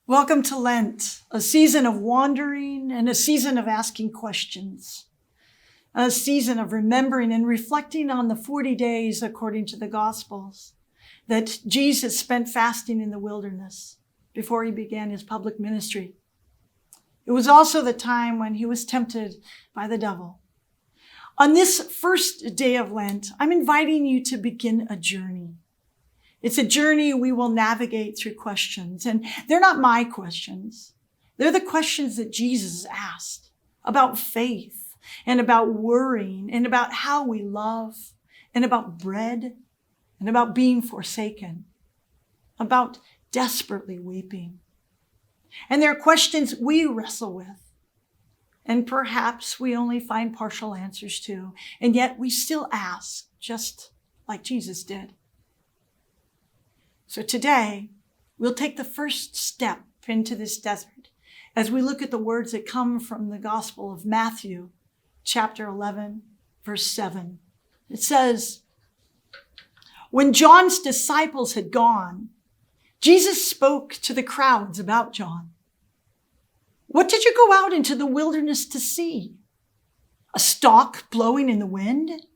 Welcome to Lent, a season of wandering and a season of asking questions, a season of remembering and reflecting on the 40 days according to the Gospels that Jesus spent fasting in the wilderness before he began his public ministry. It was also the time when he was tempted by the devil. On this first day of Lent, I'm inviting you to begin a journey. It's a journey we will navigate through questions, and they're not my questions. They're the questions that Jesus asked about faith and about worrying and about how we love and about bread and about being forsaken, about desperately weeping. And they're questions we wrestle with, and perhaps we only find partial answers to, and yet we still ask, just like Jesus did. So today, we'll take the first step into this desert as we look at the words that come from the Gospel of Matthew, chapter 11, verse 7. It says, "When John's disciples had gone, Jesus spoke to the crowds about John. 'What did you go out into the wilderness to see? A stalk blowing in the wind?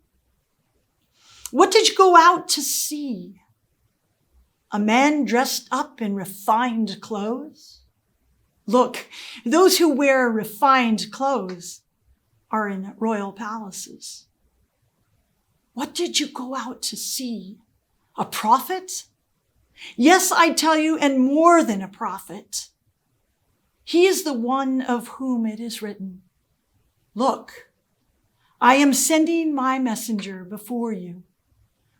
What did you go out to see? A man dressed up in refined clothes? Look, those who wear refined clothes are in royal palaces. What did you go out to see? A prophet? Yes, I tell you, and more than a prophet. He is the one of whom it is written, 'Look, I am sending my messenger before you,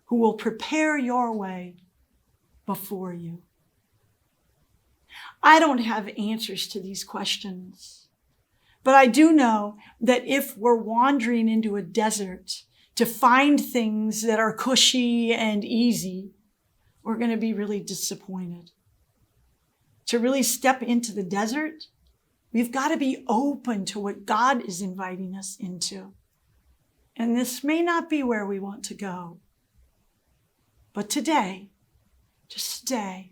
who will prepare your way before you.'" I don't have answers to these questions, but I do know that if we're wandering into a desert to find things that are cushy and easy, we're going to be really disappointed. To really step into the desert, we've got to be open to what God is inviting us into. And this may not be where we want to go. But today, just today,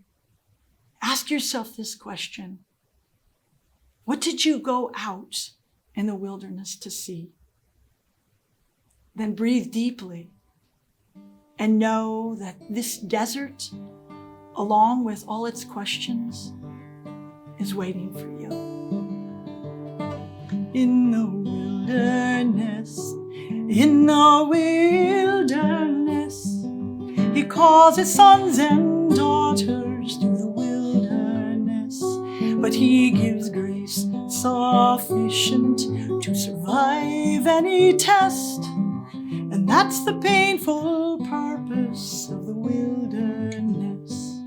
ask yourself this question. What did you go out in the wilderness to see? Then breathe deeply and know that this desert, along with all its questions, is waiting for you. In the wilderness, he calls his sons and daughters to the wilderness, but he gives grace sufficient to survive any test. And that's the painful purpose of the wilderness.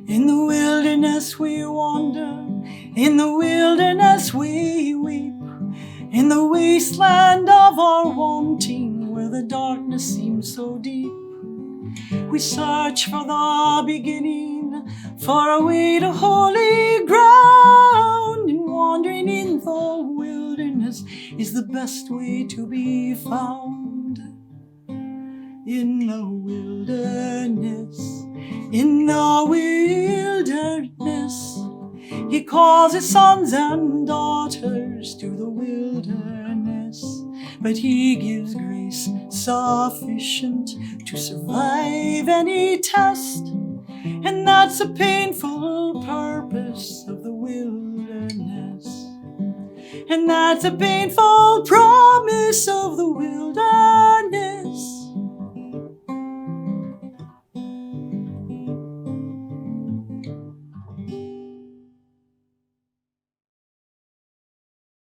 In the wilderness we wander, in the wilderness we weep, in the wasteland of our wanting, where the darkness seems so deep. We search for the beginning, for a way to holy ground, and wandering in the wilderness is the best way to be found. In the wilderness, he calls his sons and daughters to the wilderness, but he gives grace sufficient to survive any test. And that's a painful purpose of the wilderness. And that's a painful promise of the wilderness.